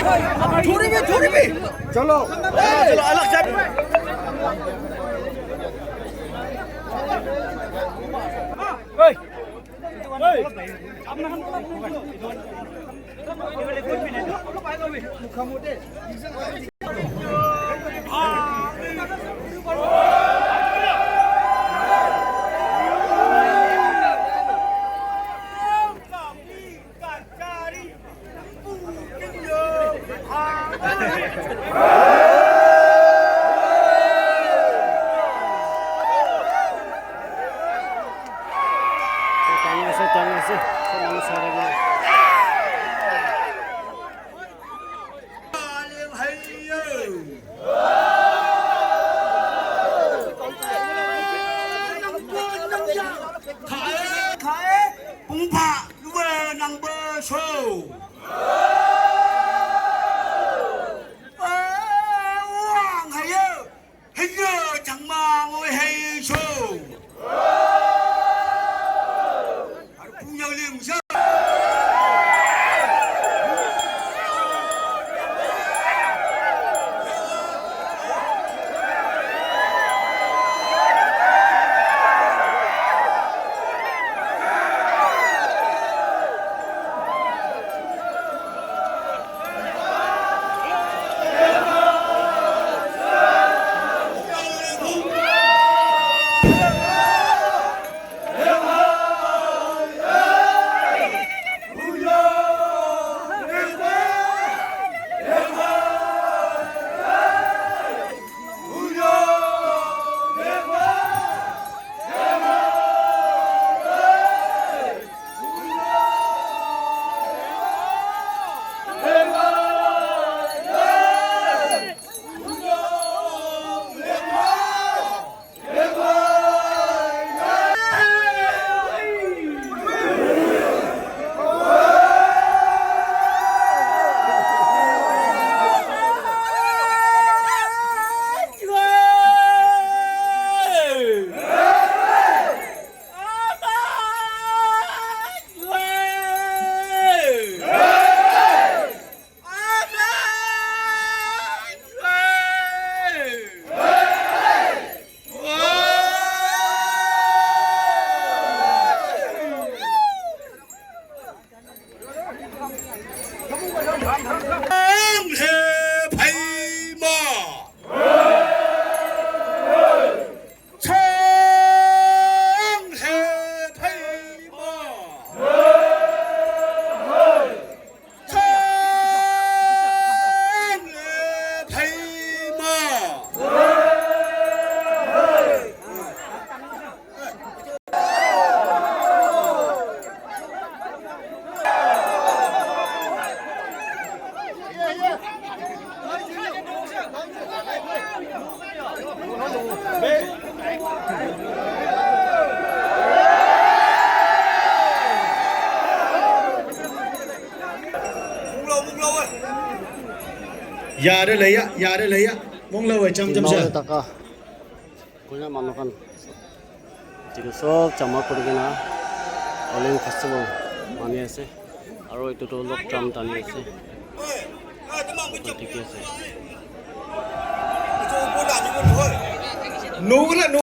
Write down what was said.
조립이 चलो चलो अलग से 봉파 누가 남버 쇼 왕하여 해여 장망의 해쇼 풍령림서 Ya ada lah ya mong lâu rồi chăm 나오에 다가 그냥 만나간 지금 쏙 잠아 버리기나 얼른 페스티벌 많이 했어. 아로 이것도 록잠 다니었어. 어떻게 했어? nú là nú